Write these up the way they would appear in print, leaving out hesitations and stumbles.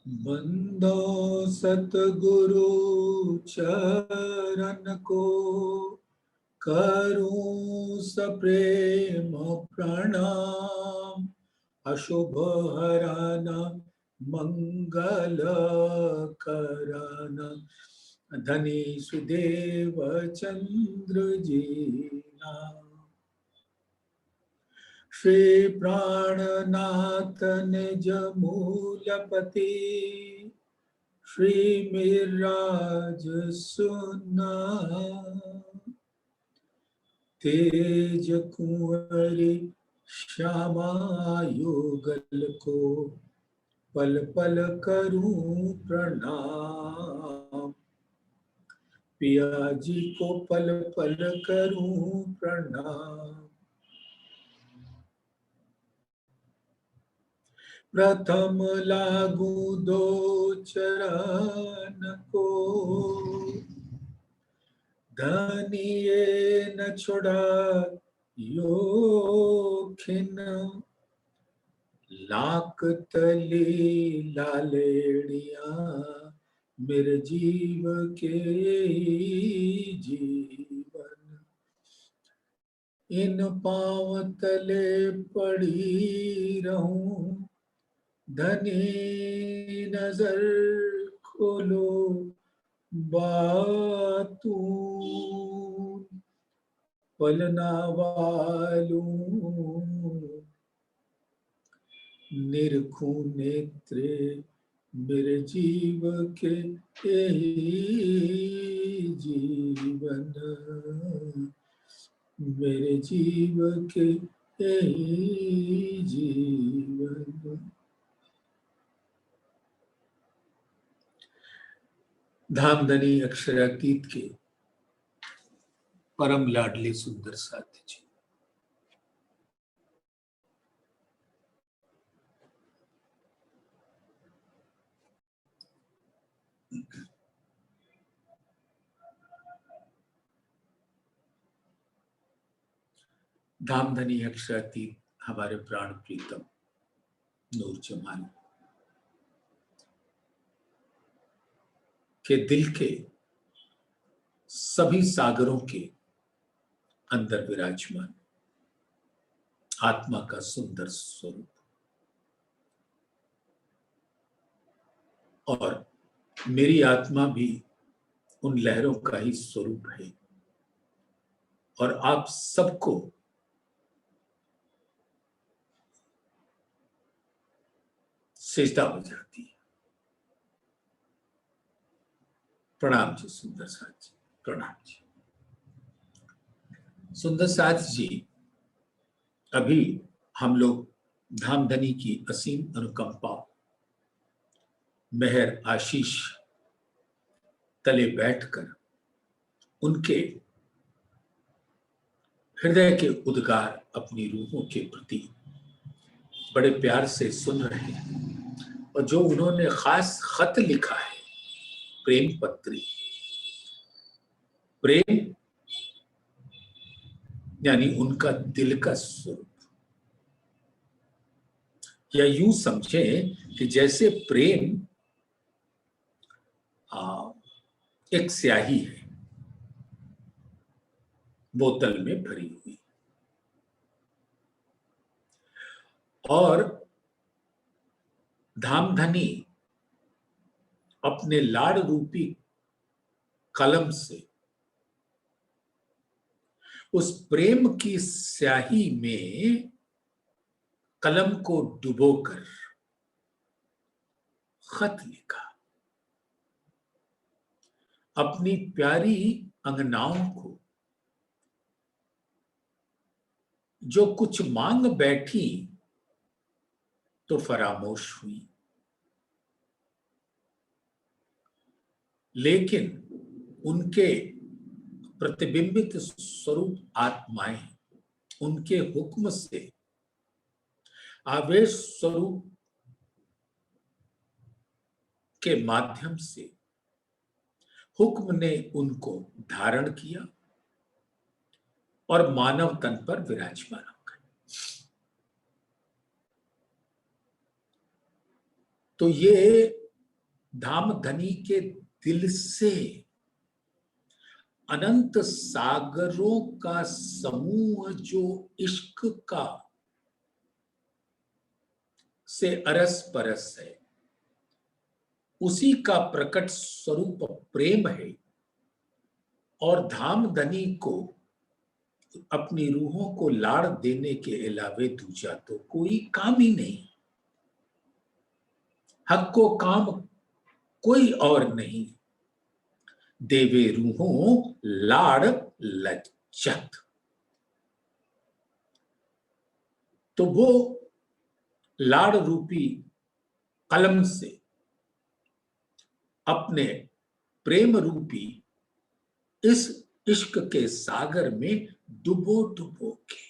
बंदो सतगुरु चरण को, करूं सप्रेम प्रणाम। अशुभ हराना मंगल कराना, धनी सुदेव चंद्र जी नाम। श्री प्राणनाथ निज मूलपति, श्री मिराज सुना। तेज कुंवरी श्यामा युगल को, पल पल करूं प्रणाम। पिया जी को पल पल करूं प्रणाम। प्रथम लागू दो चरण को, धनिये न छोड़ा यो खिन। लाक तली लालेड़िया, मेरे जीव के जीवन। इन पांव तले पड़ी रहूं, धनी नजर खोलो बातूं। पलना वालूं, निरखूं नेत्रे मेरे जीव के जीवन। मेरे जीव के जीवन। धामधनी अक्षरातीत के परम लाडले सुंदर साथ जी, धामधनी अक्षरातीत हमारे प्राण प्रीतम नूर जमाल के दिल के सभी सागरों के अंदर विराजमान आत्मा का सुंदर स्वरूप, और मेरी आत्मा भी उन लहरों का ही स्वरूप है। और आप सबको सेजदा बजाती है। प्रणाम जी सुंदर साथ जी, प्रणाम जी। सुंदर साथ जी, अभी हम लोग धामधनी की असीम अनुकंपा, मेहर आशीष तले बैठकर उनके हृदय के उद्गार अपनी रूहों के प्रति बड़े प्यार से सुन रहे हैं। और जो उन्होंने खास खत लिखा है, प्रेम पत्री, प्रेम यानी उनका दिल का स्वरूप, या यूं समझें कि जैसे प्रेम एक स्याही है बोतल में भरी हुई, और धामधनी अपने लाड़ रूपी कलम से उस प्रेम की स्याही में कलम को डुबोकर खत लिखा। अपनी प्यारी अंगनाओं को जो कुछ मांग बैठी तो फरामोश हुई, लेकिन उनके प्रतिबिंबित स्वरूप आत्माएं उनके हुक्म से, आवेश स्वरूप के माध्यम से हुक्म ने उनको धारण किया और मानव तन पर विराजमान हो गए। तो ये धामधनी के दिल से अनंत सागरों का समूह जो इश्क का से अरस परस है, उसी का प्रकट स्वरूप प्रेम है। और धामधनी को अपनी रूहों को लाड़ देने के अलावे दूजा तो कोई काम ही नहीं। हक को काम कोई और नहीं, देवे रूहों लाड़ लज्जत। तो वो लाड़ रूपी कलम से अपने प्रेम रूपी इस इश्क के सागर में डुबो डुबो के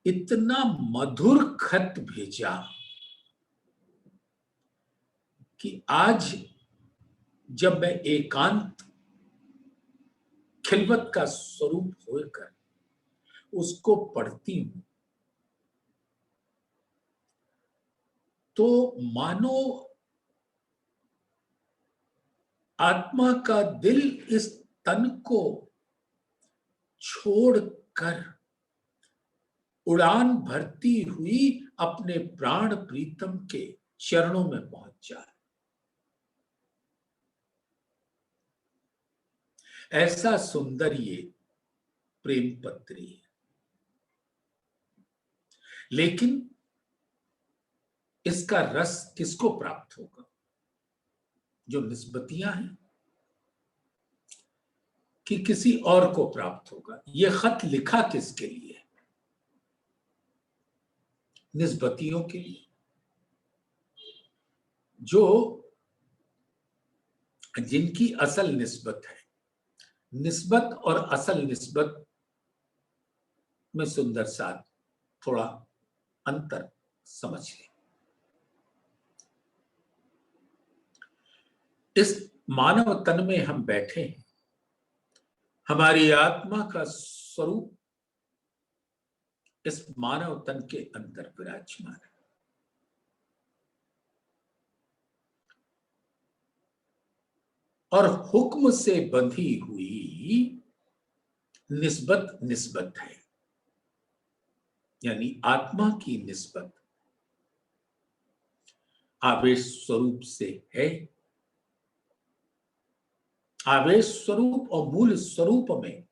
इतना मधुर खत भेजा कि आज जब मैं एकांत खिलवत का स्वरूप होकर उसको पढ़ती हूं तो मानो आत्मा का दिल इस तन को छोड़कर उड़ान भरती हुई अपने प्राण प्रीतम के चरणों में पहुंच जाए। ऐसा सुंदर ये प्रेम पत्री है। लेकिन इसका रस किसको प्राप्त होगा? जो निस्बतियां हैं कि किसी और को प्राप्त होगा? यह खत लिखा किसके लिए? निस्बतियों के लिए, जो जिनकी असल निस्बत है। निस्बत और असल निस्बत में सुंदर सा थोड़ा अंतर समझ लें। इस मानव तन में हम बैठे हैं, हमारी आत्मा का स्वरूप इस मानव तन के अंदर विराजमान है। और हुक्म से बंधी हुई निस्बत निस्बत है, यानी आत्मा की निस्बत आवेश स्वरूप से है। आवेश स्वरूप और मूल स्वरूप में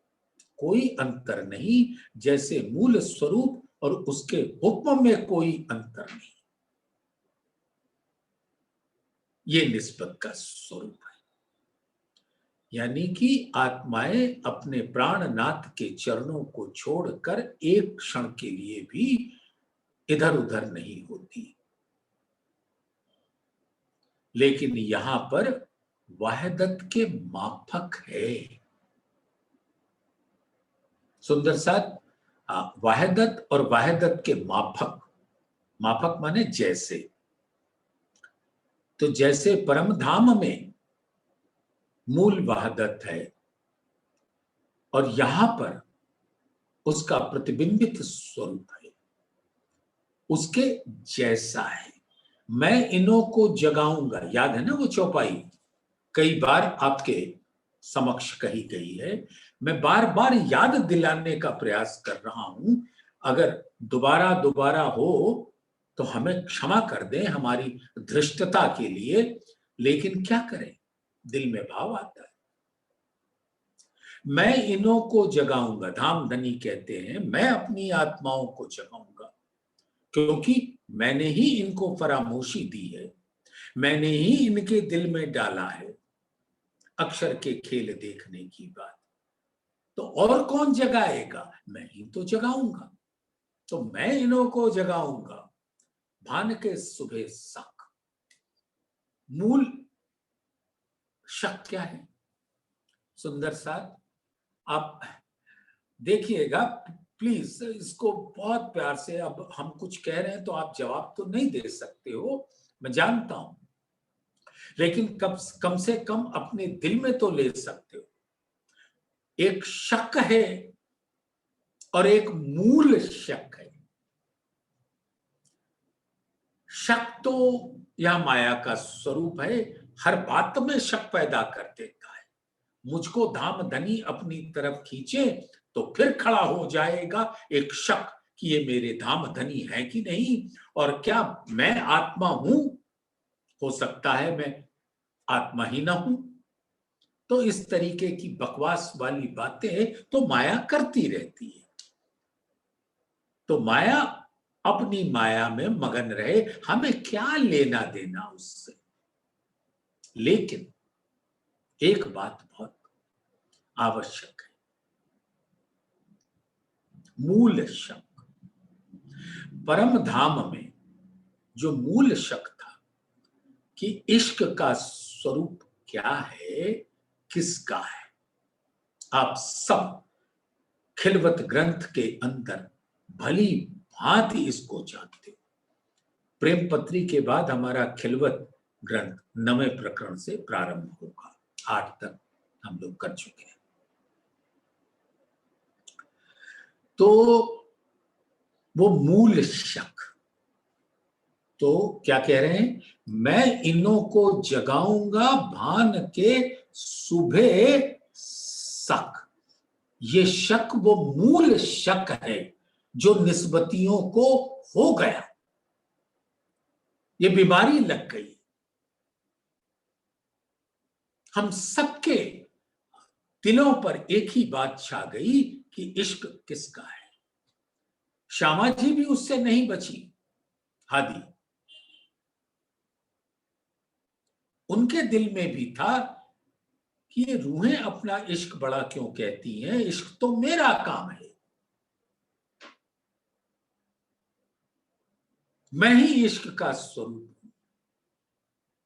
कोई अंतर नहीं, जैसे मूल स्वरूप और उसके हुक्म में कोई अंतर नहीं। ये निस्बत का स्वरूप है। यानी कि आत्माएं अपने प्राणनाथ के चरणों को छोड़कर एक क्षण के लिए भी इधर उधर नहीं होती। लेकिन यहां पर वहदत के माफक है। सुंदर साथ, वहदत और वहदत के माफक, माफक माने जैसे। तो जैसे परम धाम में मूल वहदत है और यहां पर उसका प्रतिबिंबित स्वरूप है, उसके जैसा है। मैं इन्हों को जगाऊंगा, याद है ना वो चौपाई कई बार आपके समक्ष कही गई है। मैं बार बार याद दिलाने का प्रयास कर रहा हूं। अगर दोबारा दोबारा हो तो हमें क्षमा कर दें हमारी धृष्टता के लिए, लेकिन क्या करें, दिल में भाव आता है। मैं इन्हों को जगाऊंगा, धामधनी कहते हैं, मैं अपनी आत्माओं को जगाऊंगा, क्योंकि मैंने ही इनको फरामोशी दी है, मैंने ही इनके दिल में डाला है अक्षर के खेल देखने की बात। तो और कौन जगाएगा? मैं ही तो जगाऊंगा। तो मैं इन्हों को जगाऊंगा भान के सुबह सक। मूल शक क्या है? सुंदर साथ, आप देखिएगा प्लीज, इसको बहुत प्यार से। अब हम कुछ कह रहे हैं तो आप जवाब तो नहीं दे सकते हो, मैं जानता हूं, लेकिन कम से कम अपने दिल में तो ले सकते हो। एक शक है और एक मूल शक है। शक तो यह माया का स्वरूप है, हर बात में शक पैदा कर देता है। मुझको धाम धनी अपनी तरफ खींचे तो फिर खड़ा हो जाएगा एक शक कि ये मेरे धाम धनी है कि नहीं, और क्या मैं आत्मा हूं? हो सकता है मैं आत्मा ही ना हूं। तो इस तरीके की बकवास वाली बातें तो माया करती रहती है। तो माया अपनी माया में मगन रहे, हमें क्या लेना देना उससे। लेकिन एक बात बहुत आवश्यक है, मूल शक। परम धाम में जो मूल शक था कि इश्क का स्वरूप क्या है, किसका है, आप सब खिलवत ग्रंथ के अंदर भली भांति इसको जानते हो। प्रेम पत्री के बाद हमारा खिलवत ग्रंथ 9वें प्रकरण से प्रारंभ होगा, 8 तक हम लोग कर चुके हैं। तो वो मूल शक, तो क्या कह रहे हैं, मैं इन्हों को जगाऊंगा भान के सुबह शक। ये शक वो मूल शक है जो निस्बतियों को हो गया, ये बीमारी लग गई। हम सबके दिलों पर एक ही बात छा गई कि इश्क किसका है। श्यामा जी भी उससे नहीं बची, हादी। उनके दिल में भी था कि ये रूहें अपना इश्क बड़ा क्यों कहती हैं, इश्क तो मेरा काम है, मैं ही इश्क का स्वरूप हूं।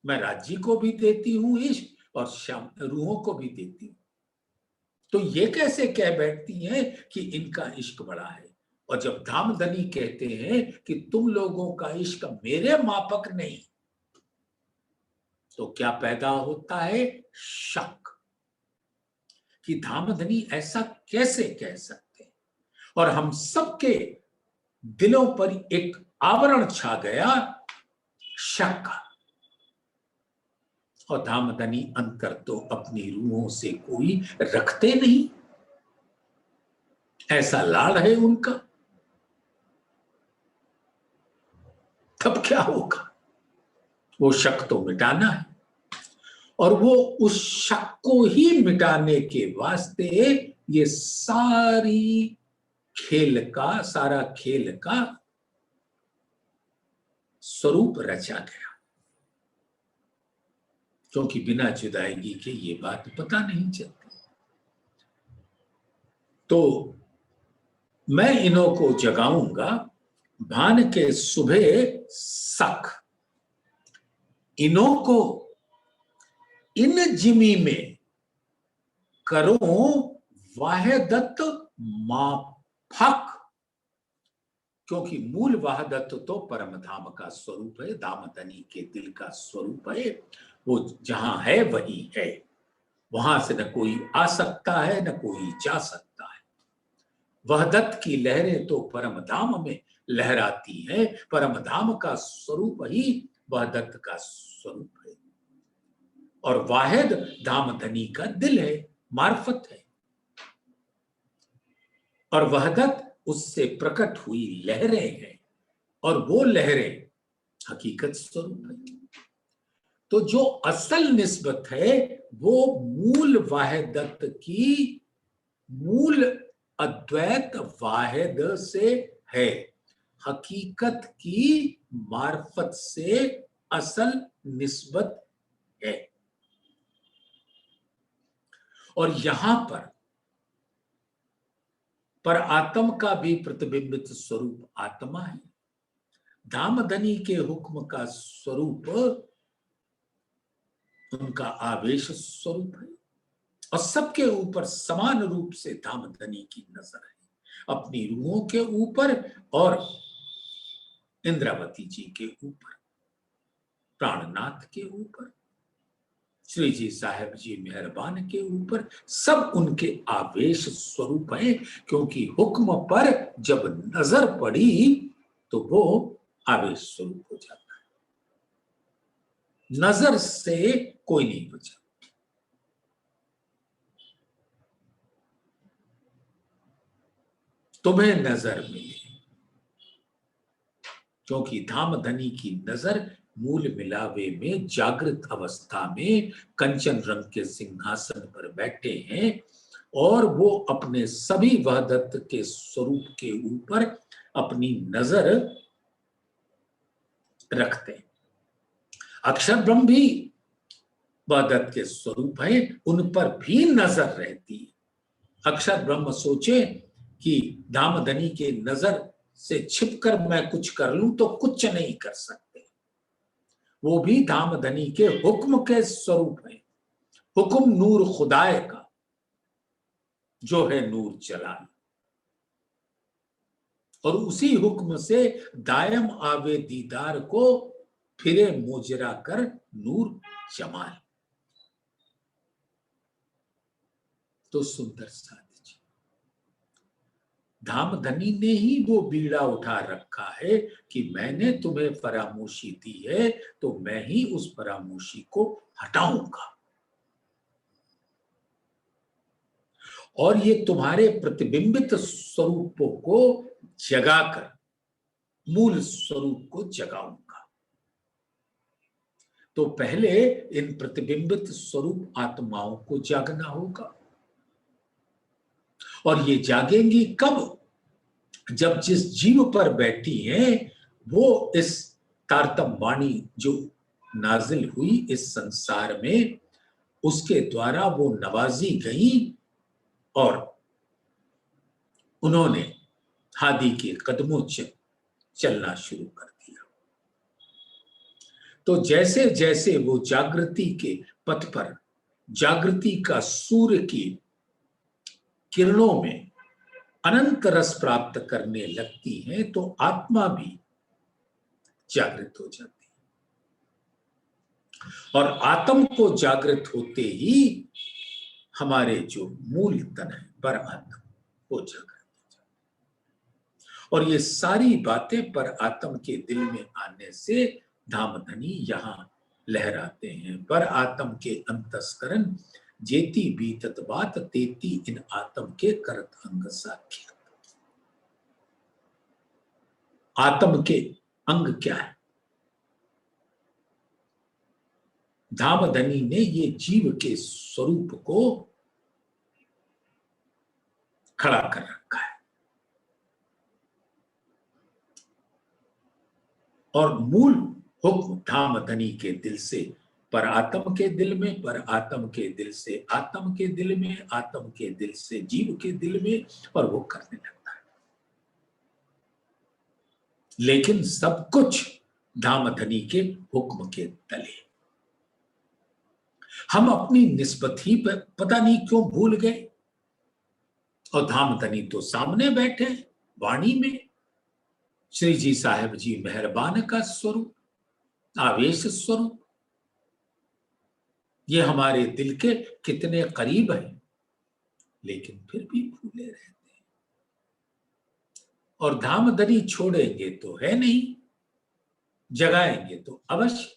मैं राज्य को भी देती हूं इश्क और श्याम रूहों को भी देती हूं। तो ये कैसे कह बैठती हैं कि इनका इश्क बड़ा है। और जब धामधनी कहते हैं कि तुम लोगों का इश्क मेरे मापक नहीं, तो क्या पैदा होता है, शक कि धामधनी ऐसा कैसे कह सकते हैं। और हम सबके दिलों पर एक आवरण छा गया शक का। और धामधनी अंतर तो अपनी रूहों से कोई रखते नहीं, ऐसा लाड़ है उनका। तब क्या होगा, वो शक तो मिटाना है, और वो उस शक को ही मिटाने के वास्ते ये सारा खेल का स्वरूप रचा गया। क्योंकि बिना जुदाई के ये बात पता नहीं चलती। तो मैं इन्हों को जगाऊंगा भान के सुबह सख, इन्हों को इन जिमी में करो वाहदत माफक। क्योंकि मूल वाहदत तो परम धाम का स्वरूप है, धामधनी के दिल का स्वरूप है। वो जहां है वही है, वहां से न कोई आ सकता है न कोई जा सकता है। वहदत की लहरें तो परम धाम में लहराती हैं, परम धाम का स्वरूप ही वहदत का स्वरूप है। और वाहिद धामधनी का दिल है, मार्फत है, और वहदत उससे प्रकट हुई लहरें हैं, और वो लहरें हकीकत स्वरूप है। तो जो असल निस्बत है वो मूल वाहिदत की, मूल अद्वैत वाहिद से है, हकीकत की मार्फत से असल निस्बत है। और यहां पर आत्म का भी प्रतिबिंबित स्वरूप आत्मा है। धामधनी के हुक्म का स्वरूप उनका आवेश स्वरूप है, और सबके ऊपर समान रूप से धामधनी की नजर है, अपनी रूहों के ऊपर और इंद्रावती जी के ऊपर, प्राणनाथ के ऊपर, श्री जी साहब जी मेहरबान के ऊपर, सब उनके आवेश स्वरूप है। क्योंकि हुक्म पर जब नजर पड़ी तो वो आवेश स्वरूप हो जाता है। नजर से कोई नहीं बचा। तुम्हें नजर मिले, क्योंकि धामधनी की नजर मूल मिलावे में जागृत अवस्था में कंचन रंग के सिंहासन पर बैठे हैं और वो अपने सभी वहदत्त के स्वरूप के ऊपर अपनी नजर रखते हैं। अक्षर ब्रह्म भी वहदत्त के स्वरूप है, उन पर भी नजर रहती है। अक्षर ब्रह्म सोचे कि धामधनी के नजर से छिपकर मैं कुछ कर लूं तो कुछ नहीं कर सकते। वो भी धामधनी के हुक्म के स्वरूप है। हुक्म नूर खुदाए का, जो है नूर जलाल, और उसी हुक्म से दायम आवे दीदार को फिरे मोजरा कर नूर जमाल। तो सुंदर साथ जी, धामधनी ने ही वो बीड़ा उठा रखा है कि मैंने तुम्हें फरामोशी दी है तो मैं ही उस फरामोशी को हटाऊंगा, और ये तुम्हारे प्रतिबिंबित स्वरूपों को जगाकर मूल स्वरूप को जगाऊंगा। तो पहले इन प्रतिबिंबित स्वरूप आत्माओं को जागना होगा, और ये जागेंगी कब? जब जिस जीव पर बैठी हैं वो इस तारतम वाणी जो नाजिल हुई इस संसार में, उसके द्वारा वो नवाजी गई और उन्होंने हादी के कदमों से चलना शुरू कर दिया। तो जैसे जैसे वो जागृति के पथ पर जागृति का सूर्य की किरणों में अनंत रस प्राप्त करने लगती हैं तो आत्मा भी जागृत हो जाती है, और आत्म को जागृत होते ही हमारे जो मूल तन है पर आत्म वो जागृत हो जाता है। और ये सारी बातें पर आत्म के दिल में आने से धामधनी यहां लहराते हैं। पर आत्म के अंतस्करण जेती बीतत बात तेती इन आत्म के करत अंग साख्य। आत्म के अंग क्या है? धामधनी ने ये जीव के स्वरूप को खड़ा कर रखा है, और मूल हुक्म धामधनी के दिल से पर आत्म के दिल में, पर आत्म के दिल से आत्म के दिल में, आत्म के दिल से जीव के दिल में, और वो करने लगता है। लेकिन सब कुछ धामधनी के हुक्म के तले। हम अपनी निस्बत ही पता नहीं क्यों भूल गए, और धामधनी तो सामने बैठे वाणी में। श्री जी साहेब जी मेहरबान का स्वरूप, आवेश स्वरूप, ये हमारे दिल के कितने करीब है, लेकिन फिर भी भूले रहते हैं। और धामधनी छोड़ेंगे तो है नहीं, जगाएंगे तो अवश्य।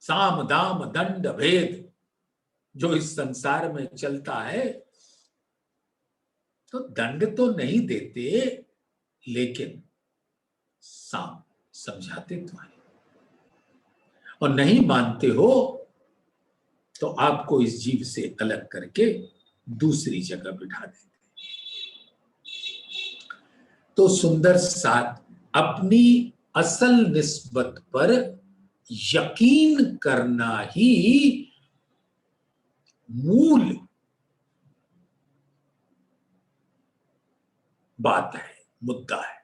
साम दाम दंड भेद जो इस संसार में चलता है, तो दंड तो नहीं देते, लेकिन साम समझाते तो है, और नहीं मानते हो तो आपको इस जीव से अलग करके दूसरी जगह बिठा देते। तो सुंदर साथ अपनी असल निस्बत पर यकीन करना ही मूल बात है, मुद्दा है।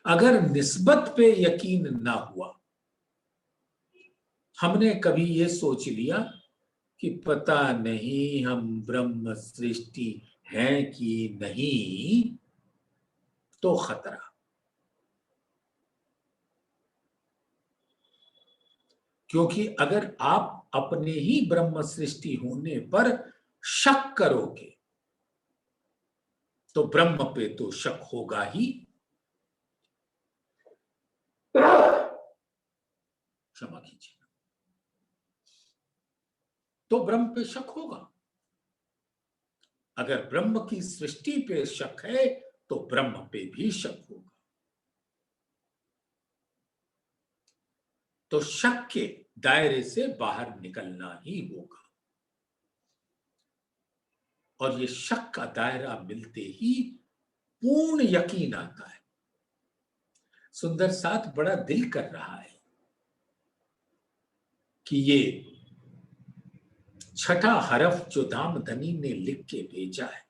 अगर निस्बत पे यकीन ना हुआ, हमने कभी ये सोच लिया कि पता नहीं हम ब्रह्म सृष्टि हैं कि नहीं, तो खतरा। क्योंकि अगर आप अपने ही ब्रह्म सृष्टि होने पर शक करोगे तो ब्रह्म पे तो शक होगा ही। क्षमा कीजिए, तो ब्रह्म पे शक होगा। अगर ब्रह्म की सृष्टि पे शक है तो ब्रह्म पे भी शक होगा। तो शक के दायरे से बाहर निकलना ही होगा, और ये शक का दायरा मिलते ही पूर्ण यकीन आता है। सुंदर साथ बड़ा दिल कर रहा है कि ये छठा हरफ जो धामधनी ने लिख के भेजा है,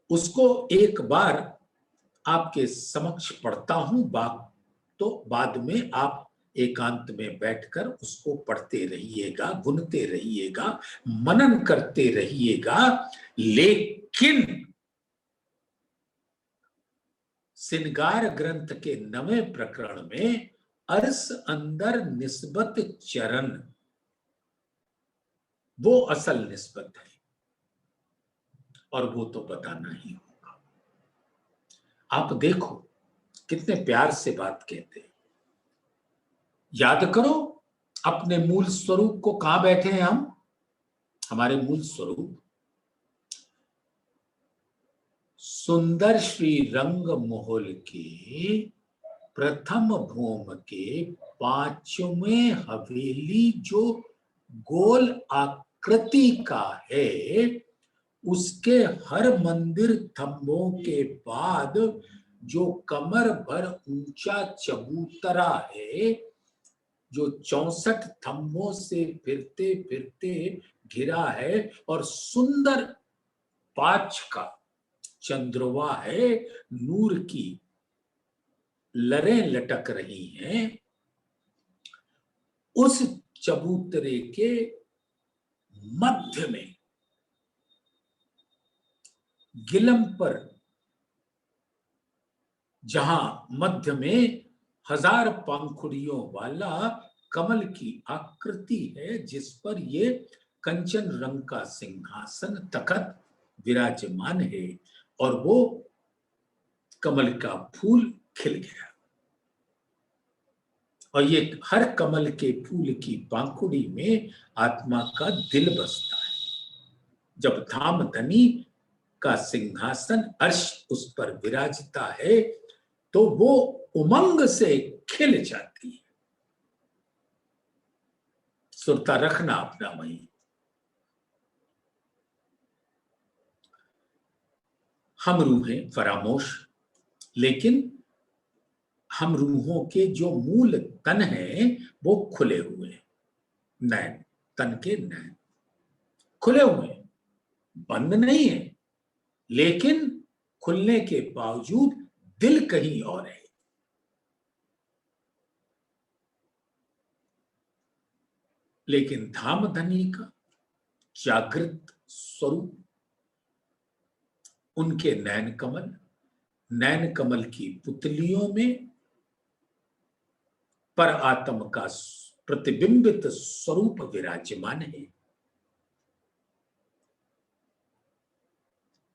उसको एक बार आपके समक्ष पढ़ता हूं, तो बाद में आप एकांत में बैठकर उसको पढ़ते रहिएगा, गुनते रहिएगा, मनन करते रहिएगा। लेकिन सिंगार ग्रंथ के 9वें प्रकरण में अर्स अंदर निस्बत चरण, वो असल निस्बत है, और वो तो बताना ही होगा। आप देखो कितने प्यार से बात कहते हैं। याद करो अपने मूल स्वरूप को। कहां बैठे हैं हम? हमारे मूल स्वरूप सुंदर श्री रंग मोहल के प्रथम भूम के 5वें हवेली जो गोल आकृति का है, उसके हर मंदिर थंबों के बाद जो कमर भर ऊंचा चबूतरा है, जो 64 थंबों से फिरते फिरते घिरा है, और सुंदर 5 का चंद्रवा है, नूर की लरें लटक रही हैं, उस चबूतरे के मध्य में गिलम पर, जहां मध्य में 1000 पंखुड़ियों वाला कमल की आकृति है, जिस पर ये कंचन रंग का सिंहासन तखत विराजमान है, और वो कमल का फूल खिल गया। और ये हर कमल के फूल की पंखुड़ी में आत्मा का दिल बसता है। जब धामधनी का सिंहासन अर्श उस पर विराजता है, तो वो उमंग से खिल जाती है। सुरता रखना अपना वहीं। हम रूहें फरामोश, लेकिन हम रूहों के जो मूल तन हैं वो खुले हुए हैं। नैन, तन के नैन खुले हुए हैं, बंद नहीं है, लेकिन खुलने के बावजूद दिल कहीं और है। लेकिन धामधनी का जागृत स्वरूप, उनके नैन कमल की पुतलियों में पर आत्म का प्रतिबिंबित स्वरूप विराजमान है।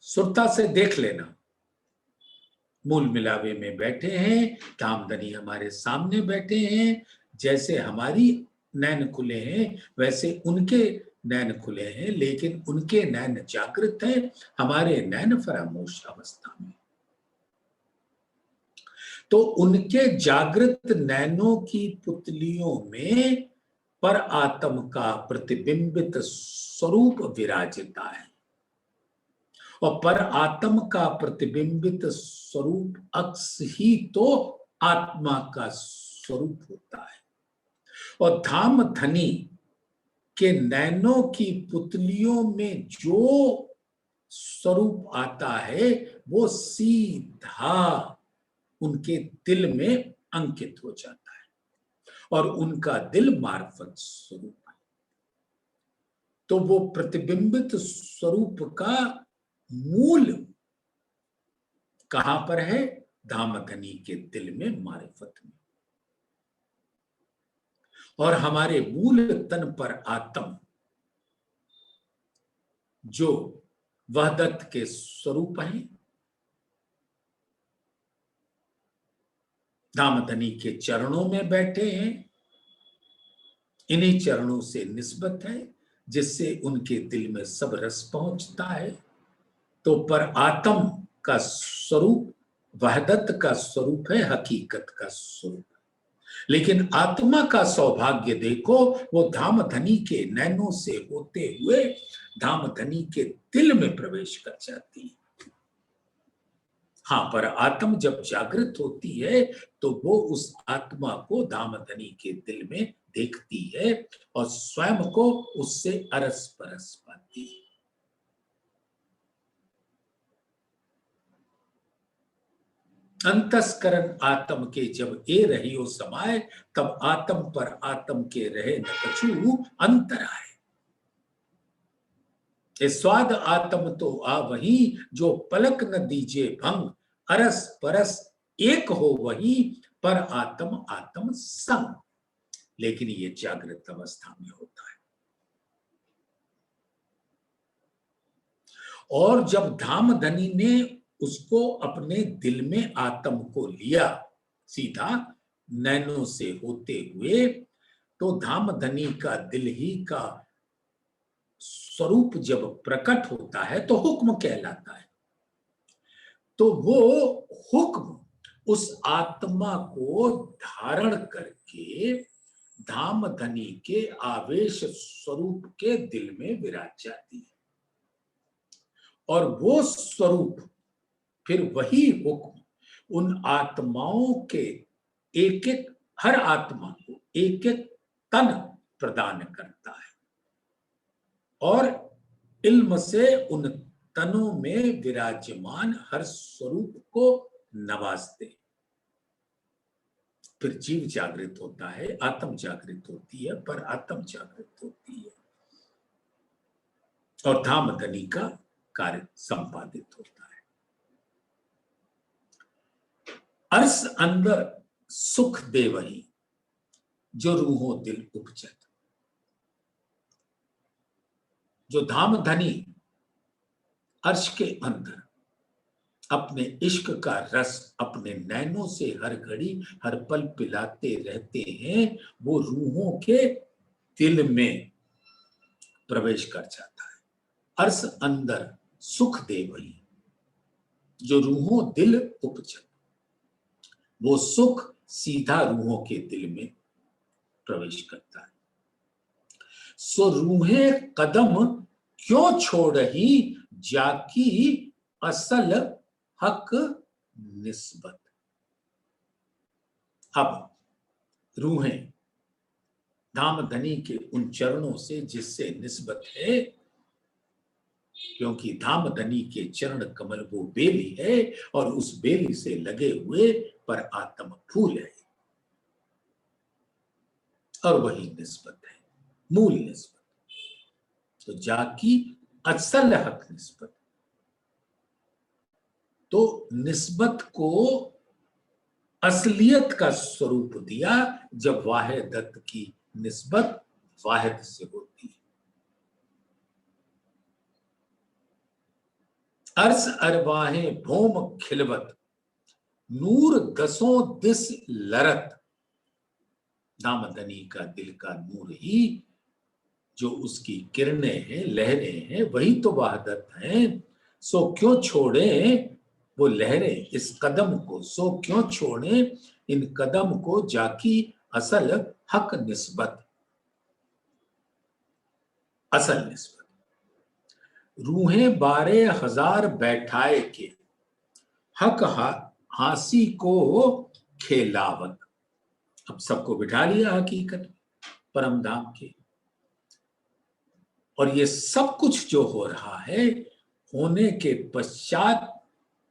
सुरता से देख लेना, मूल मिलावे में बैठे हैं, धामधनी हमारे सामने बैठे हैं। जैसे हमारी नैन खुले हैं, वैसे उनके नैन खुले हैं, लेकिन उनके नैन जागृत हैं, हमारे नैन फरामोश अवस्था में। तो उनके जागृत नैनों की पुतलियों में पर आत्म का प्रतिबिंबित स्वरूप विराजता है, और पर आत्म का प्रतिबिंबित स्वरूप अक्स ही तो आत्मा का स्वरूप होता है। और धामधनी के नैनों की पुतलियों में जो स्वरूप आता है, वो सीधा उनके दिल में अंकित हो जाता है, और उनका दिल मार्फत स्वरूप है। तो वो प्रतिबिंबित स्वरूप का मूल कहां पर है? धामधनी के दिल में, मारिफत में। और हमारे मूल तन पर आत्म जो वहदत के स्वरूप हैं, धामधनी के चरणों में बैठे हैं, इन्हीं चरणों से निस्बत है जिससे उनके दिल में सब रस पहुंचता है। तो पर आत्म का स्वरूप वहदत का स्वरूप है, हकीकत का स्वरूप। लेकिन आत्मा का सौभाग्य देखो, वो धामधनी के नैनों से होते हुए धामधनी के दिल में प्रवेश कर जाती है। हाँ, पर आत्म जब जागृत होती है तो वो उस आत्मा को धामधनी के दिल में देखती है और स्वयं को उससे अरस परस पाती है। अंतस्करण आत्म के जब ए रहियो समाये, तब आत्म पर आत्म के रहे न कछु अंतर आए। ये स्वाद आत्म तो आ वही, जो पलक न दीजे भंग, अरस परस एक हो वही, पर आत्म आत्म संग। लेकिन ये जागृत अवस्था में होता है। और जब धामधनी ने उसको अपने दिल में आत्म को लिया सीधा नैनों से होते हुए, तो धामधनी का दिल ही का स्वरूप जब प्रकट होता है तो हुक्म कहलाता है। तो वो हुक्म उस आत्मा को धारण करके धामधनी के आवेश स्वरूप के दिल में विराज जाती है। और वो स्वरूप फिर वही हुक्म उन आत्माओं के एक एक, हर आत्मा को एक एक तन प्रदान करता है और इल्म से उन तनों में विराजमान हर स्वरूप को नवाजते। फिर जीव जागृत होता है, आत्म जागृत होती है, पर आत्म जागृत होती है और धामधनी का कार्य संपादित होता है। अर्स अंदर सुख दे वही, जो रूहों दिल उपजत। जो धामधनी अर्श के अंदर अपने इश्क का रस अपने नैनों से हर घड़ी हर पल पिलाते रहते हैं, वो रूहों के दिल में प्रवेश कर जाता है। अर्श अंदर सुख दे वही, जो रूहों दिल उपजत। वो सुख सीधा रूहों के दिल में प्रवेश करता है। सो रूहें कदम क्यों छोड़ ही, जाकी असल हक निस्बत। अब रूहें धामधनी के उन चरणों से जिससे निस्बत है, क्योंकि धामधनी के चरण कमल वो बेली है और उस बेली से लगे हुए पर आत्म फूल है और वही निस्बत है, मूल निस्बत। तो जाकी असल हक निस्बत। तो निस्बत को असलियत का स्वरूप दिया जब वाहिदत की निस्बत वाहिद से होती है। अर्स अरवाहे भोम खिलवत, नूर दसों दिस लरत। धामधनी का दिल का नूर ही, जो उसकी किरणें हैं, लहरें हैं, वही तो वाहिदत हैं। सो क्यों छोड़े वो लहरें इस कदम को, सो क्यों छोड़े इन कदम को, जाकी असल हक निस्बत। असल निस्बत। रूहें 12,000 बैठाए के, हक हासी को खेलावत। अब सबको बिठा लिया हकीकत परम धाम के, और ये सब कुछ जो हो रहा है, होने के पश्चात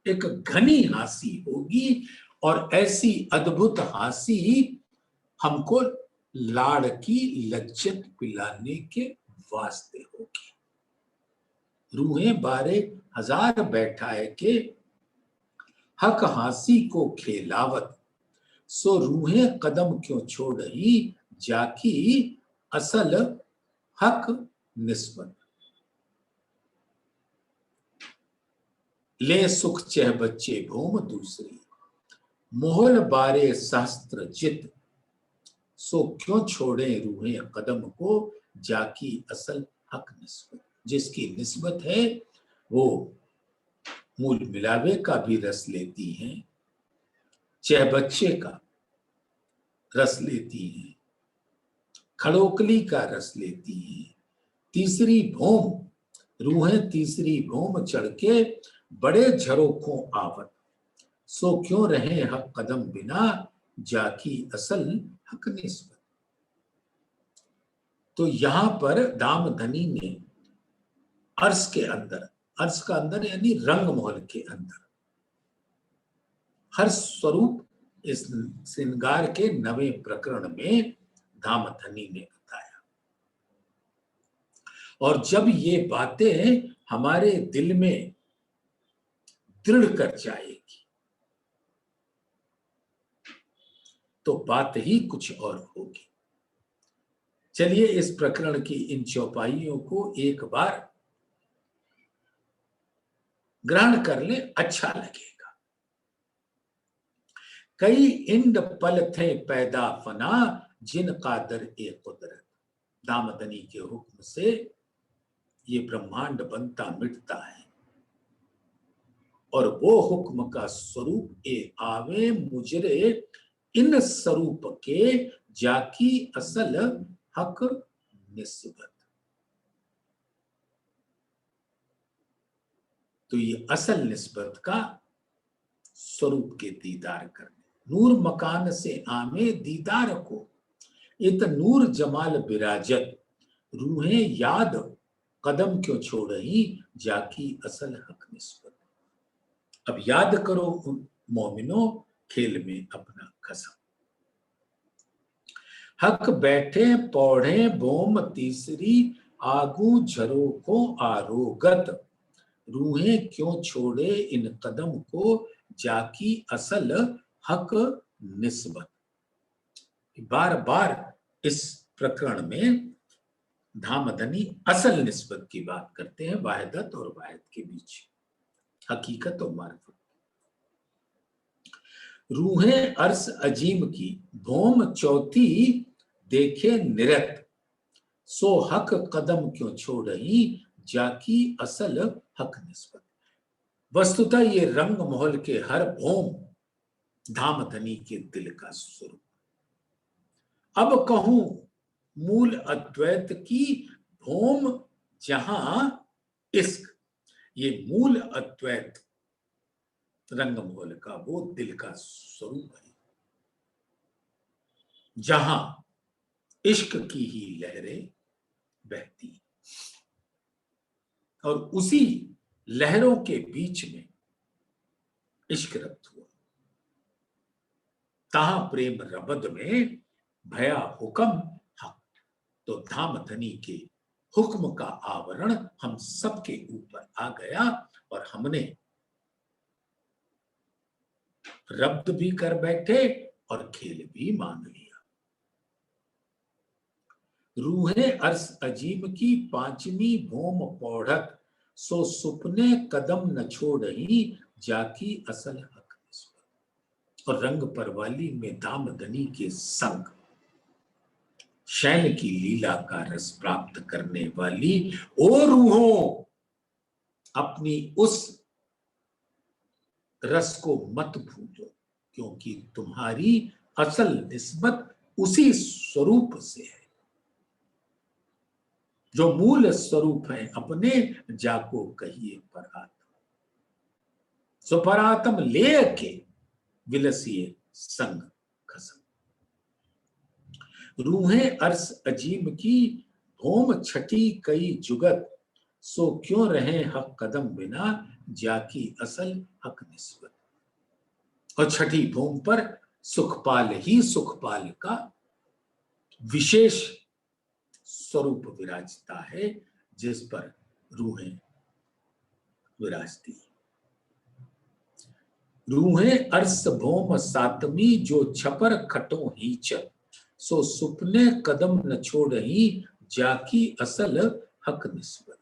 एक घनी हासी होगी और ऐसी अद्भुत हासी हमको लाड़ की लज्जत पिलाने के वास्ते होगी। रूहें 12,000 बैठाए के, हक हासी को खेलावत। सो रूहें कदम क्यों छोड़ ही, जाकी असल हक निस्बत। ले सुख चह बच्चे भूम दूसरी, मोहल बारे शास्त्र जित, सो क्यों छोड़े रूहें कदम को, जाकी असल हक निस्बत। जिसकी निस्बत है वो मूल मिलावे का भी रस लेती हैं, चाहे बच्चे का रस लेती हैं, खड़ोकली का रस लेती हैं, तीसरी भौम, रूहें तीसरी भौम चढ़ के बड़े झरोखों आवत, सो क्यों रहे हक कदम बिना, जाकी असल हक निस्बत। तो यहां पर दामधनी ने अर्श के अंदर, अर्श का अंदर यानी रंग महल के अंदर, हर स्वरूप इस श्रृंगार के नवे प्रकरण में दामधनी ने बताया। और जब ये बातें हमारे दिल में दृढ़ कर जाएगी तो बात ही कुछ और होगी। चलिए इस प्रकरण की इन चौपाइयों को एक बार ग्रहण कर ले, अच्छा लगेगा। कई इंड पल थे पैदा फना, जिन कादर ए कुदरत। दामदनी के हुक्म से ये ब्रह्मांड बनता मिटता है, और वो हुक्म का स्वरूप ए आवे मुजरे इन स्वरूप के, जाकी असल हक निस्बत। तो ये असल निस्बत का स्वरूप के दीदार करने, नूर मकान से आमे दीदार को, इत नूर जमाल बिराजत, रूहें याद कदम क्यों छोड़ रही, जाकी असल हक निस्बत। अब याद करो उन मोमिनो, खेल में अपना कसम। हक बैठे पौड़े बोम तीसरी, आगू झरोखो आरोगत, रूहें क्यों छोड़े इन कदम को, जाकी असल हक निस्बत। बार बार इस प्रकरण में धामधनी असल निस्बत की बात करते हैं, वाहिदत और वाहिद के बीच, हकीकत और मार्फत। रूहें अर्श अजीम की भौम चौथी देखे निरत, सो हक कदम क्यों छोड़ रही, जाकी असल हक निस्बत। वस्तुतः ये रंग महल के हर भौम धामधनी के दिल का स्वरूप। अब कहूं मूल अद्वैत की भौम जहां इश्क, ये मूल अद्वैत रंग महल का वो दिल का स्वरूप है, जहां इश्क की ही लहरें बहती, और उसी लहरों के बीच में इश्क रब्त हुआ। तहां प्रेम रबद में भया हुक्म हक। तो धामधनी के हुक्म का आवरण हम सबके ऊपर आ गया, और हमने रब्त भी कर बैठे और खेल भी मान लिया। रूहें अर्श अजीम की पांचवी भौम पौढ़त, सो सुपने कदम न छोड़ही, जाकी असल हक निस्बत। और रंग परवाली में दामधनी के संग शैल की लीला का रस प्राप्त करने वाली ओ रूहों, अपनी उस रस को मत भूलो, क्योंकि तुम्हारी असल निस्बत उसी स्वरूप से है, जो मूल स्वरूप है अपने, जाको कहिए परातम। सो परातम ले के विलसिए संग खसम। रूहें अर्श अजीम की भौम छठी कई जुगत, सो क्यों रहे हक कदम बिना, जाकी असल हक निस्बत। और छठी भौम पर सुखपाल ही सुखपाल का विशेष स्वरूप विराजता है, जिस पर रूहें विराजती। रूहें अर्श भौम सातमी, जो छपर खटो हीच, सो सुपने कदम न छोड़ही, जाकी असल हक निस्बत।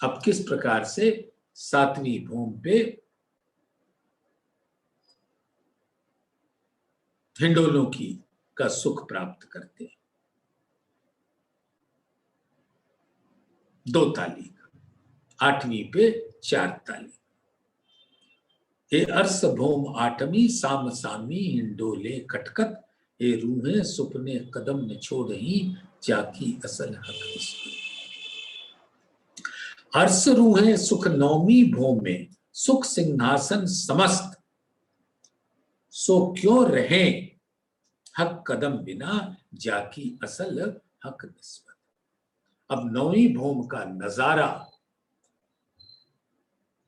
अब किस प्रकार से सातवीं भौम पे हिंडोलों की का सुख प्राप्त करते हैं। 2 ताली, 8वीं पे 4 ताली। हे अर्स भोम आठमी साम सामी हिंडोले खटखट, हे रूहें सुपने कदम न छोड़ही जाकी असल हक इसमें। अर्स रूहें सुख नौमी भोम में सुख सिंहासन समस्त, सो क्यों रहे हक कदम बिना जाकी असल हक निस्बत। अब 9वीं भूम का नजारा,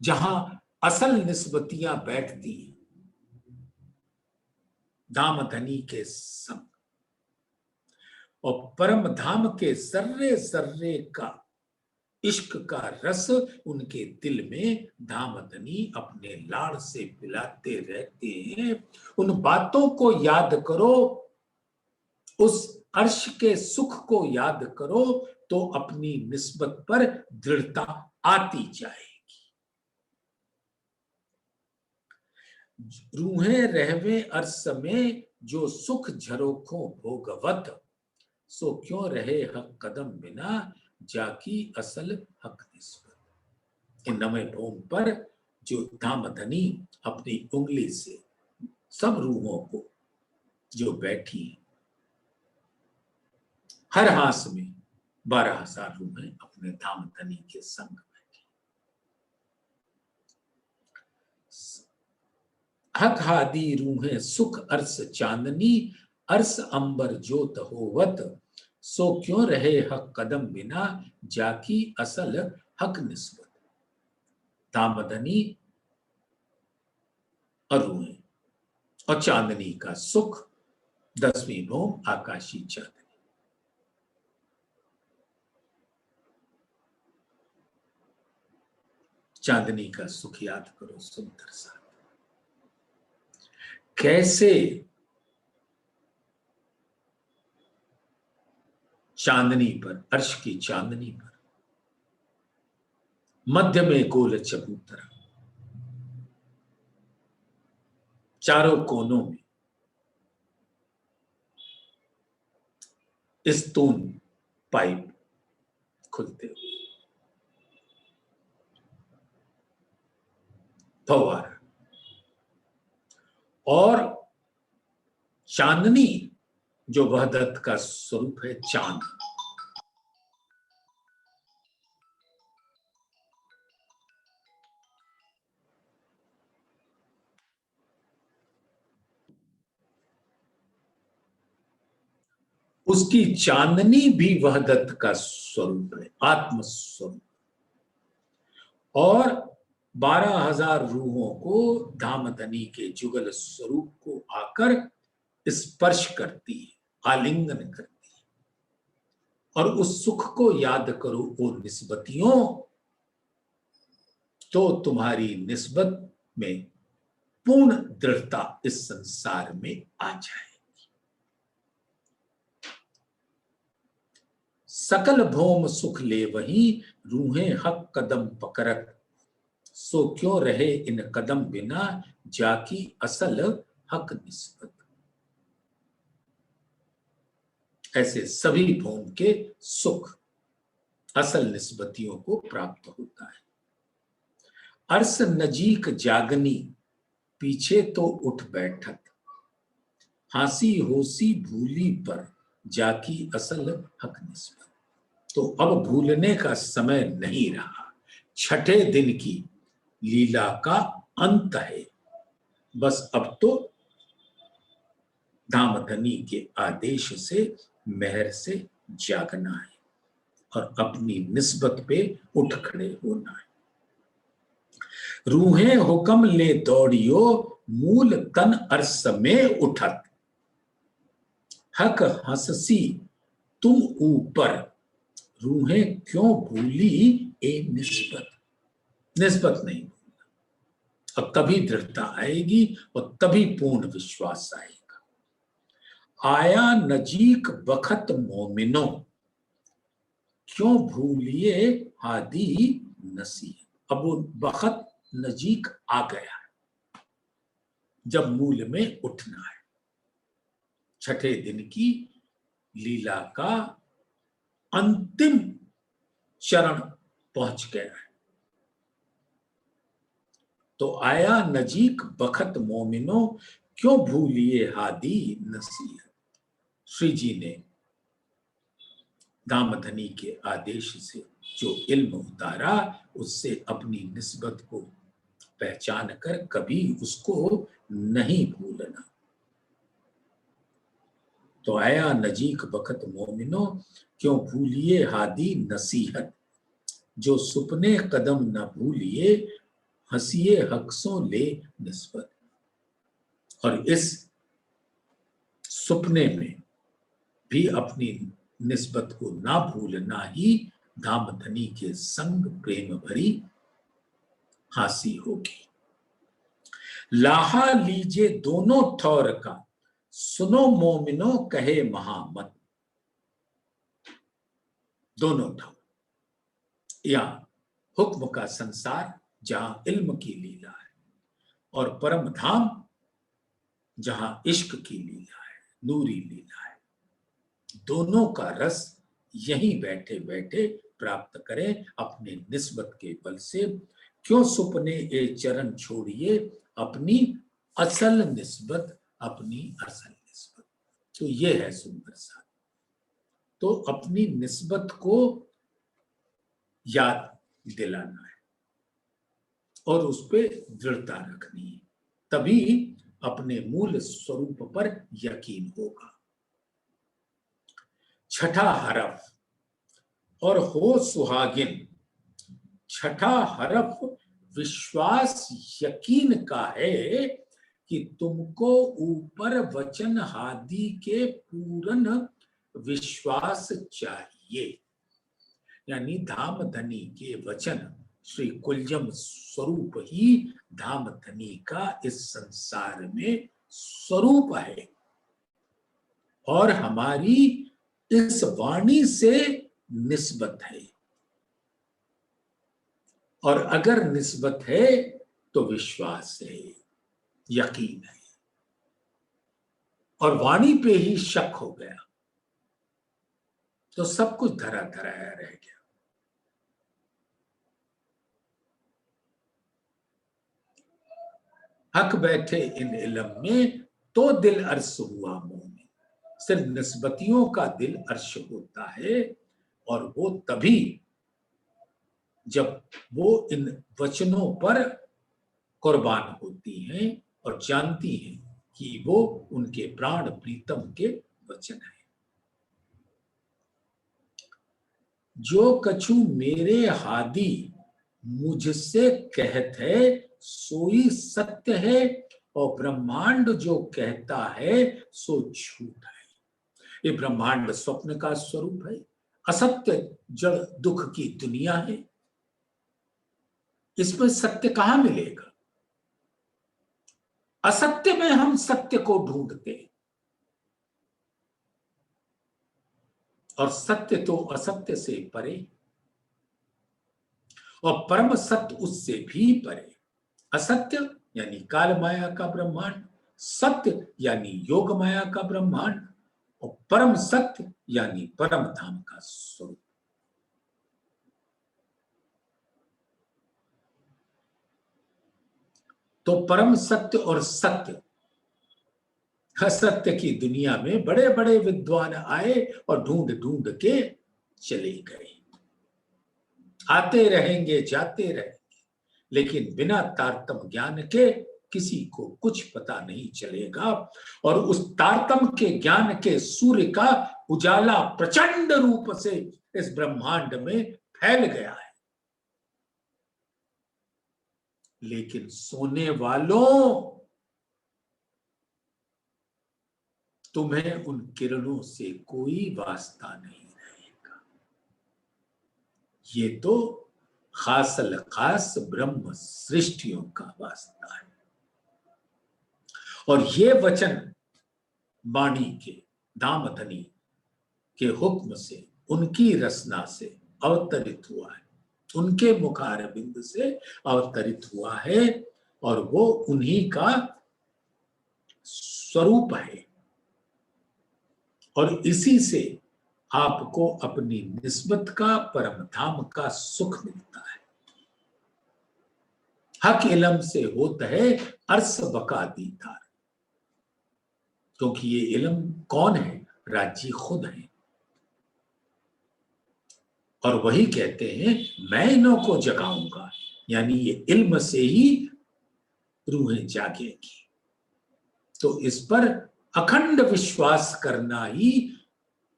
जहां असल निस्बतियां बैठती धाम धनी के संग, और परम धाम के सर्रे सर्रे का इश्क का रस उनके दिल में धाम धनी अपने लाड़ से पिलाते रहते हैं। उन बातों को याद करो, उस अर्श के सुख को याद करो, तो अपनी निस्बत पर दृढ़ता आती जाएगी। रूहें रहवे अर्श में जो सुख झरोखों भोगवत, सो क्यों रहे हक कदम बिना जाकी असल हक निस्बत। इन 9वें भूम पर जो धाम धनी अपनी उंगली से सब रूहों को जो बैठी, हर हास में 12,000 रूहें अपने धाम धनी के संग बैठी। हक हादी रूहें सुख अर्स चांदनी, अर्स अंबर जोत होवत, सो क्यों रहे हक कदम बिना जाकी असल हक निस्बत। धाम धनी और रूहें और चांदनी का सुख, 10वीं भूम आकाशी चांदनी। चांदनी का सुख याद करो सुंदर सा, कैसे चांदनी पर, अर्श की चांदनी पर मध्य में गोल चबूतरा, चारों कोनों में स्तून पाइप खुलते हुए, फव्वारा, और चांदनी जो वहदत का स्वरूप है, चांद, उसकी चांदनी भी वहदत का स्वरूप है, आत्म स्वरूप। और 12,000 रूहों को धाम धनी के जुगल स्वरूप को आकर स्पर्श करती है, आलिंगन करती है। और उस सुख को याद करो ओ निस्बतियों, तो तुम्हारी निस्बत में पूर्ण दृढ़ता इस संसार में आ जाएगी। सकल भौम सुख ले वही रूहें हक कदम पकड़त, सो क्यों रहे इन कदम बिना जाकी असल हक निस्बत। ऐसे सभी भौम के सुख असल निस्बतियों को प्राप्त होता है। अर्स नजीक जागनी पीछे तो उठ बैठत, हासी होसी भूली पर जाकी असल हक निस्बत। तो अब भूलने का समय नहीं रहा, छठे दिन की लीला का अंत है। बस अब तो धाम धनी के आदेश से, मेहर से जागना है और अपनी निस्बत पे उठ खड़े होना है। रूहें हुक्म ले दौड़ियो मूल तन अर्स में उठत, हक हंससी तुम ऊपर रूहें क्यों भूली ए निस्बत। निस्बत नहीं भूलना, अब तभी दृढ़ता आएगी और तभी पूर्ण विश्वास आएगा। आया नजीक बखत मोमिनो क्यों भूलिए हादी नसीहत। अब वो बखत नजीक आ गया है जब मूल में उठना है। छठे दिन की लीला का अंतिम चरण पहुंच गया है। तो आया नजीक बखत मोमिनो, क्यों भूलिए हादी नसीहत। श्री जी ने दामधनी के आदेश से जो इल्म उतारा, उससे अपनी निस्बत को पहचान कर कभी उसको नहीं भूलना। तो आया नजीक बखत मोमिनो, क्यों भूलिए हादी नसीहत। जो सुपने कदम न भूलिए, हंसिए हक्सों ले निस्बत। और इस सुपने में भी अपनी निस्बत को ना भूलना ही दामधनी के संग प्रेम भरी हासी होगी। लाहा लीजे दोनों ठौर का, सुनो मोमिनो कहे महामत। दोनों ठौर, या हुक्म का संसार जहां इल्म की लीला है, और परम धाम जहां इश्क की लीला है, नूरी लीला है। दोनों का रस यहीं बैठे बैठे प्राप्त करें अपने निस्बत के बल से। क्यों सुपने ए चरण छोड़िए, अपनी असल निस्बत, अपनी असल निस्बत। तो ये है सुंदर सा। तो अपनी निस्बत को याद दिलाना है और उस पर दृढ़ता रखनी है, तभी अपने मूल स्वरूप पर यकीन होगा। छठा हरफ, और हो सुहागिन। छठा हरफ विश्वास यकीन का है कि तुमको ऊपर वचन हादी के पूर्ण विश्वास चाहिए। यानी धामधनी के वचन श्री कुलजम स्वरूप ही धामधनी का इस संसार में स्वरूप है, और हमारी इस वाणी से निस्बत है। और अगर निस्बत है तो विश्वास है, यकीन है। और वाणी पे ही शक हो गया तो सब कुछ धरा धराया रह गया। हक बैठे इन इल्म में तो दिल अर्श हुआ मोमिन। सिर्फ निस्बतियों का दिल अर्श होता है, और वो तभी जब वो इन वचनों पर कुर्बान होती हैं और जानती हैं कि वो उनके प्राण प्रीतम के वचन हैं। जो कछु मेरे हादी मुझसे कहत है, सोई सत्य है, और ब्रह्मांड जो कहता है सो झूठ है। ये ब्रह्मांड स्वप्न का स्वरूप है, असत्य जड़ दुख की दुनिया है। इसमें सत्य कहां मिलेगा? असत्य में हम सत्य को ढूंढते हैं, और सत्य तो असत्य से परे, और परम सत्य उससे भी परे। असत्य यानी काल माया का ब्रह्मांड, सत्य यानी योग माया का ब्रह्मांड, और परम सत्य यानी परम धाम का स्वरूप। तो परम सत्य और सत्य, असत्य की दुनिया में बड़े बड़े विद्वान आए और ढूंढ ढूंढ के चले गए। आते रहेंगे जाते रहेंगे, लेकिन बिना तारतम ज्ञान के किसी को कुछ पता नहीं चलेगा। और उस तारतम के ज्ञान के सूर्य का उजाला प्रचंड रूप से इस ब्रह्मांड में फैल गया है, लेकिन सोने वालों, तुम्हें उन किरणों से कोई वास्ता नहीं रहेगा। ये तो खासल खास ब्रह्म सृष्टियों का वास्ता है। और ये वचन वाणी के, दामधनी के हुक्म से, उनकी रचना से अवतरित हुआ है, उनके मुखारबिंद से अवतरित हुआ है, और वो उन्हीं का स्वरूप है। और इसी से आपको अपनी निस्बत का, परम धाम का सुख मिलता है। हक इलम से होता है अर्स बका दीदार, क्योंकि ये इल्म कौन है? राजी खुद है। और वही कहते हैं मैं इन्हों को जगाऊंगा, यानी ये इल्म से ही रूहें जागेंगी। तो इस पर अखंड विश्वास करना ही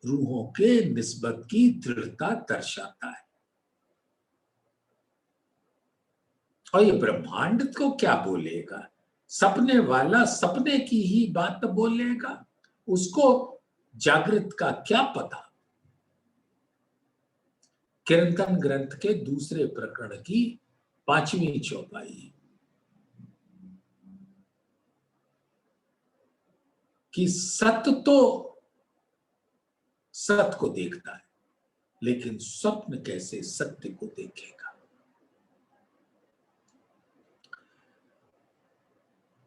रूहों के निस्बत की दृढ़ता दर्शाता है। और ये ब्रह्मांड को क्या बोलेगा? सपने वाला सपने की ही बात बोलेगा, उसको जागृत का क्या पता। कीर्तन ग्रंथ के दूसरे प्रकरण की 5वीं चौपाई कि सत्य तो सत्य को देखता है, लेकिन स्वप्न कैसे सत्य को देखेगा?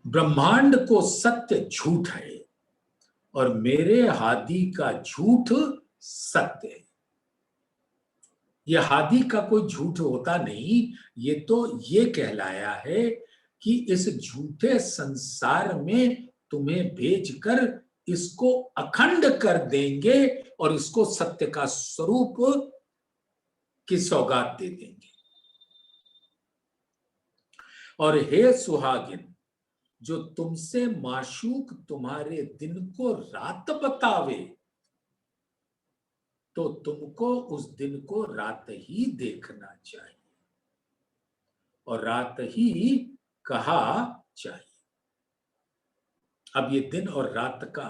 ब्रह्मांड को सत्य झूठ है और मेरे हादी का झूठ सत्य है। यह हादी का कोई झूठ होता नहीं, ये तो ये कहलाया है कि इस झूठे संसार में तुम्हें भेजकर इसको अखंड कर देंगे और इसको सत्य का स्वरूप की सौगात दे देंगे। और हे सुहागिन, जो तुमसे माशूक तुम्हारे दिन को रात बतावे, तो तुमको उस दिन को रात ही देखना चाहिए और रात ही कहा चाहिए। अब ये दिन और रात का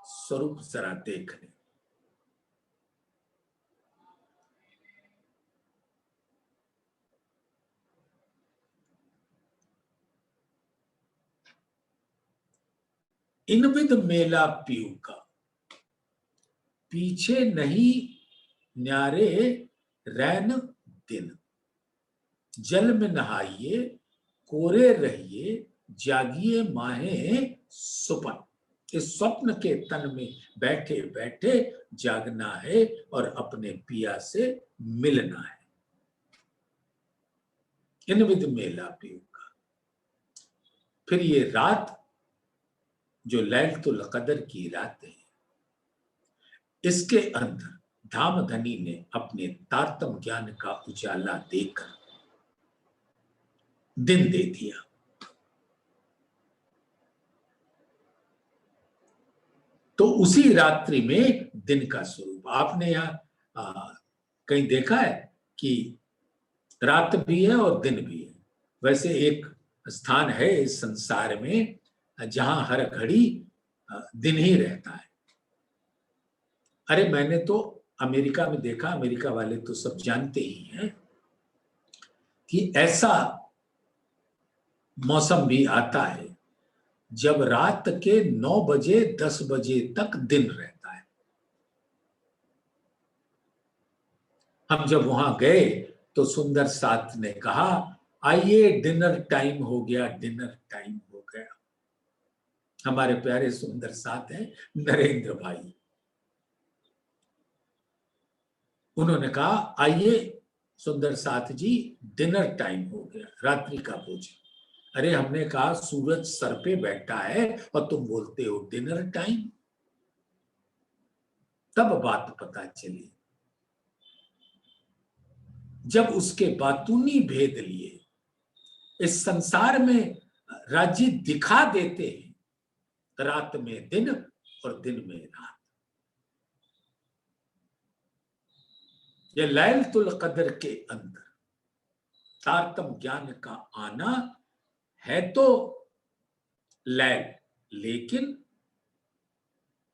स्वरूप जरा देख लें। इनविद मेला पीऊ का, पीछे नहीं न्यारे रैन दिन, जल में नहाइए कोरे रहिए जागिए माहे सुपन। इस स्वप्न के तन में बैठे बैठे जागना है और अपने पिया से मिलना है। इनविद मेला पीऊ का। फिर ये रात जो लैलतुल कदर की रात है, इसके अंदर धामधनी ने अपने तारतम ज्ञान का उजाला देकर दिन दे दिया। तो उसी रात्रि में दिन का स्वरूप आपने यहां कहीं देखा है कि रात भी है और दिन भी है। वैसे एक स्थान है इस संसार में जहां हर घड़ी दिन ही रहता है। अरे मैंने तो अमेरिका में देखा, अमेरिका वाले तो सब जानते ही हैं कि ऐसा मौसम भी आता है जब रात के 9 बजे 10 बजे तक दिन रहता है। हम जब वहां गए तो सुंदर साथ ने कहा आइए डिनर टाइम हो गया, डिनर टाइम हो गया। हमारे प्यारे सुंदर साथ हैं नरेंद्र भाई। उन्होंने कहा आइए सुंदर साथ जी, डिनर टाइम हो गया, रात्रि का भोजन। अरे हमने कहा सूरज सर पे बैठा है और तुम बोलते हो डिनर टाइम। तब बात पता चली, जब उसके बातूनी भेद लिए। इस संसार में राज्य दिखा देते हैं रात में दिन और दिन में रात। ये लैलतुल कदर के अंदर तारतम ज्ञान का आना है तो लैल, लेकिन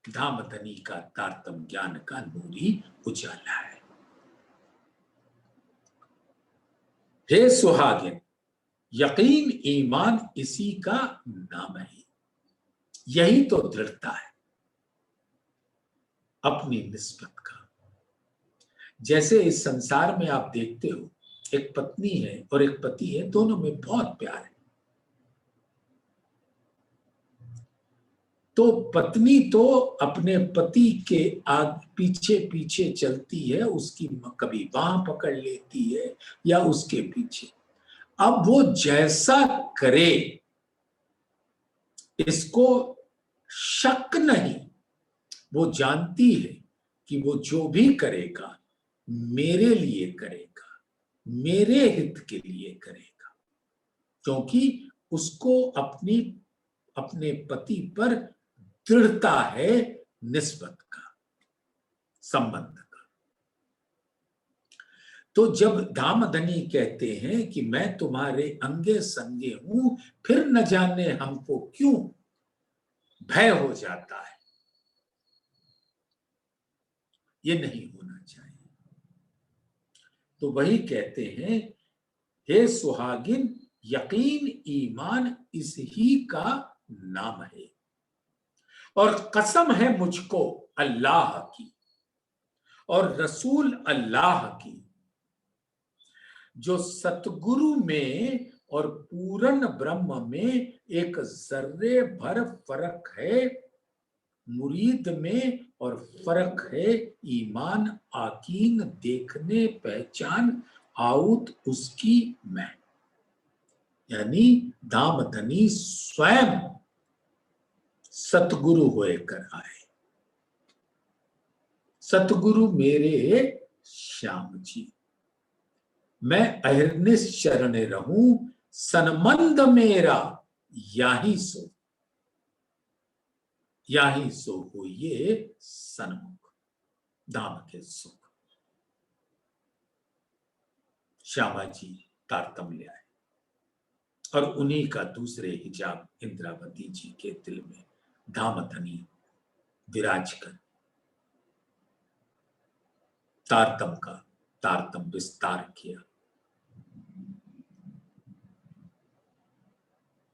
धामधनी का तारतम ज्ञान का नूरी उजाला है। हे सुहागिन, यकीन ईमान इसी का नाम है। यही तो दृढ़ता है अपनी निस्बत का। जैसे इस संसार में आप देखते हो एक पत्नी है और एक पति है, दोनों में बहुत प्यार है। तो पत्नी तो अपने पति के आगे पीछे पीछे चलती है, उसकी कभी बांह पकड़ लेती है या उसके पीछे। अब वो जैसा करे, इसको शक नहीं, वो जानती है कि वो जो भी करेगा मेरे लिए करेगा, मेरे हित के लिए करेगा, क्योंकि उसको अपने पति पर दृढ़ता है निस्बत का, संबंध का। तो जब धामधनी कहते हैं कि मैं तुम्हारे अंगे संगे हूं, फिर न जाने हमको क्यों भय हो जाता है, ये नहीं होना चाहिए। तो वही कहते हैं, हे सुहागिन, यकीन ईमान इस ही का नाम है, और कसम है मुझको अल्लाह की और रसूल अल्लाह की, जो सतगुरु में और पूर्ण ब्रह्म में एक जर्रे भर फर्क है, मुरीद में और फर्क है ईमान आकीन देखने पहचान आउत उसकी मैं। यानी धामधनी स्वयं सतगुरु होकर आए। सतगुरु मेरे श्याम जी, मैं अहिर्निश शरण रहूं, सनमंद मेरा याही सो, याही सो होइए सन्मुख, धाम के सुख। श्यामा जी तारतम्य आए और उन्हीं का दूसरे हिजाब इंद्रावती जी के दिल में धामधनी विराज कर तारतम विस्तार किया।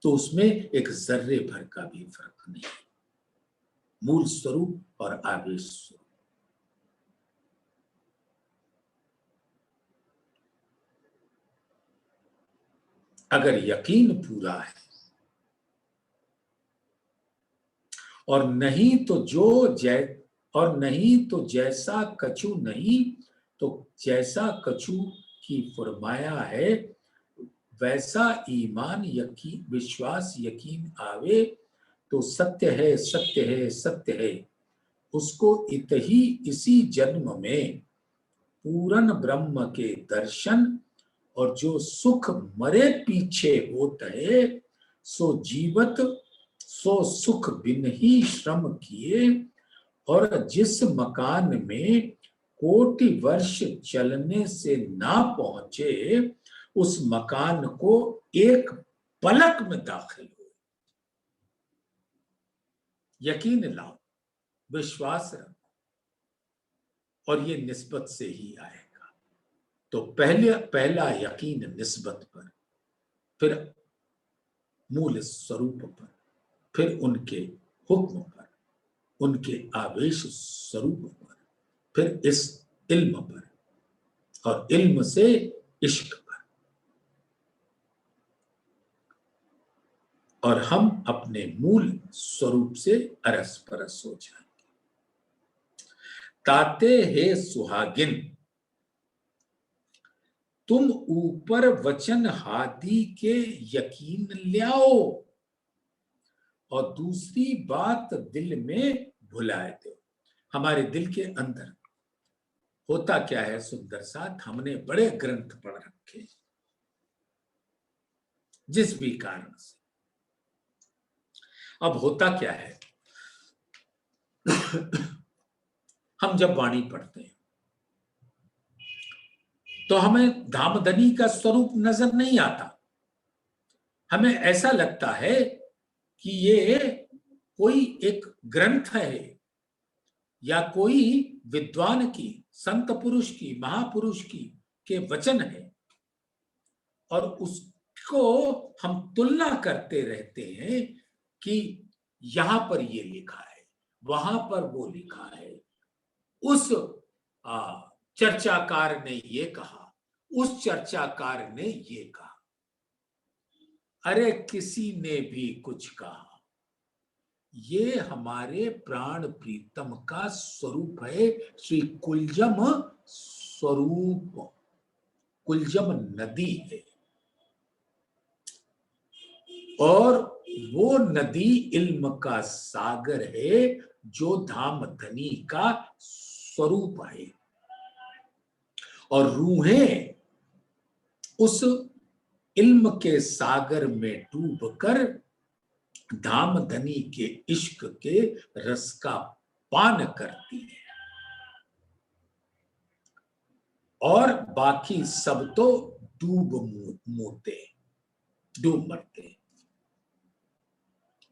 तो उसमें एक जर्रे भर का भी फर्क नहीं, मूल स्वरूप और आवेश स्वरूप। अगर यकीन पूरा है और नहीं तो जैसा कछु नहीं, तो जैसा कछु की फरमाया है, वैसा ईमान यकीन विश्वास यकीन आवे, तो सत्य है सत्य है सत्य है, उसको इसी जन्म में पूर्ण ब्रह्म के दर्शन, और जो सुख मरे पीछे होत है, सो जीवत सो सुख बिन ही श्रम किए, और जिस मकान में कोटि वर्ष चलने से ना पहुंचे, उस मकान को एक पलक में दाखिल हो। यकीन लाओ, विश्वास रखो, और ये निस्बत से ही आएगा। तो पहला यकीन निस्बत पर, फिर मूल स्वरूप पर, फिर उनके हुक्म पर, उनके आवेश स्वरूप पर, फिर इस इल्म पर, और इल्म से इश्क पर। और हम अपने मूल स्वरूप से अरस परस हो जाएंगे। ताते हे सुहागिन, तुम ऊपर वचन हादी के यकीन लाओ, और दूसरी बात दिल में भुलाए दो। हमारे दिल के अंदर होता क्या है सुंदर साथ, हमने बड़े ग्रंथ पढ़ रखे, जिस भी कारण से। अब होता क्या है, हम जब वाणी पढ़ते हैं तो हमें धामधनी का स्वरूप नजर नहीं आता। हमें ऐसा लगता है कि ये कोई एक ग्रंथ है, या कोई विद्वान की, संत पुरुष की, महापुरुष की के वचन है, और उसको हम तुलना करते रहते हैं कि यहां पर ये लिखा है, वहां पर वो लिखा है, उस चर्चाकार ने ये कहा, उस चर्चाकार ने ये कहा। अरे किसी ने भी कुछ कहा, ये हमारे प्राण प्रीतम का स्वरूप है, श्री कुलजम स्वरूप, कुलजम नदी है। और वो नदी इल्म का सागर है जो धाम धनी का स्वरूप है। और रूहें उस इल्म के सागर में डूबकर धाम धनी के इश्क के रस का पान करती है, और बाकी सब तो डूब मरते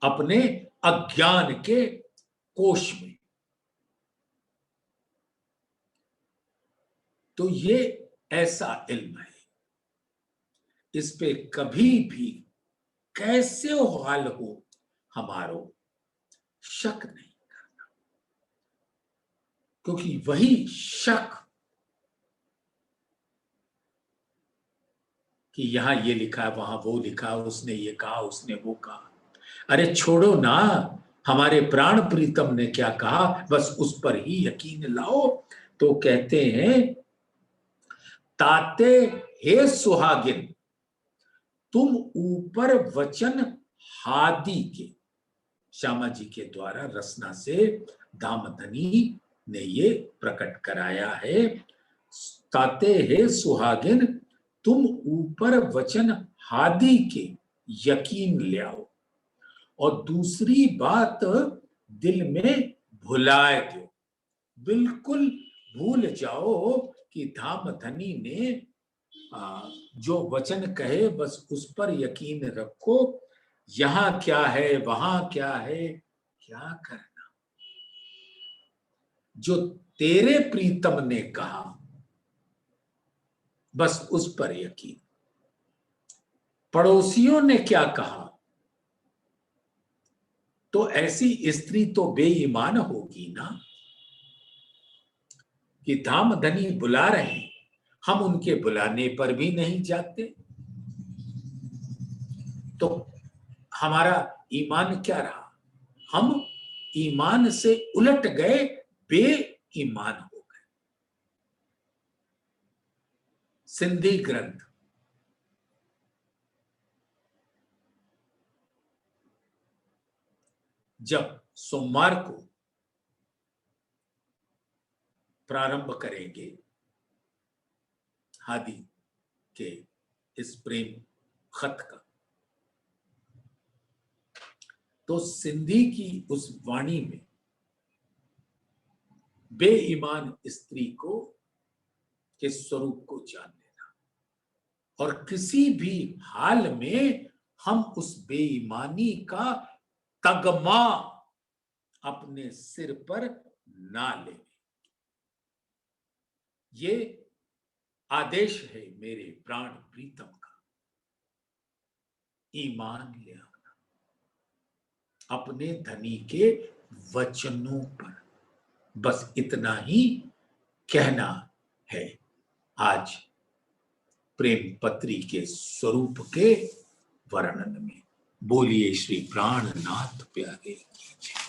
अपने अज्ञान के कोश में। तो ये ऐसा इल्म है, इस पे कभी भी कैसे हाल हो हमारो शक नहीं करना, क्योंकि वही शक कि यहां ये लिखा, वहां वो लिखा, उसने ये कहा, उसने वो कहा, अरे छोड़ो ना, हमारे प्राण प्रीतम ने क्या कहा, बस उस पर ही यकीन लाओ। तो कहते हैं, ताते हे सुहागिन, तुम ऊपर वचन हादी के, श्यामा जी के द्वारा रसना से दामधनी ने ये प्रकट कराया है। ताते हे सुहागिन, तुम ऊपर वचन हादी के यकीन ले आओ, और दूसरी बात दिल में भुलाए दो, बिल्कुल भूल जाओ कि धामधनी ने जो वचन कहे बस उस पर यकीन रखो। यहां क्या है, वहां क्या है, क्या करना। जो तेरे प्रीतम ने कहा बस उस पर यकीन। पड़ोसियों ने क्या कहा, तो ऐसी स्त्री तो बेईमान होगी ना, कि धामधनी बुला रहे, हम उनके बुलाने पर भी नहीं जाते, तो हमारा ईमान क्या रहा? हम ईमान से उलट गए, बेईमान हो गए। सिंधी ग्रंथ जब सोमवार को प्रारंभ करेंगे हादी के इस प्रेम खत का, तो सिंधी की उस वाणी में बेईमान स्त्री को के स्वरूप को जान लेना, और किसी भी हाल में हम उस बेईमानी का तगमा अपने सिर पर ना ले। ये आदेश है मेरे प्राण प्रीतम का, ईमान ले आना अपने धनी के वचनों पर। बस इतना ही कहना है आज प्रेम पत्री के स्वरूप के वर्णन में। बोलिए श्री प्राणनाथ प्यारे की जय।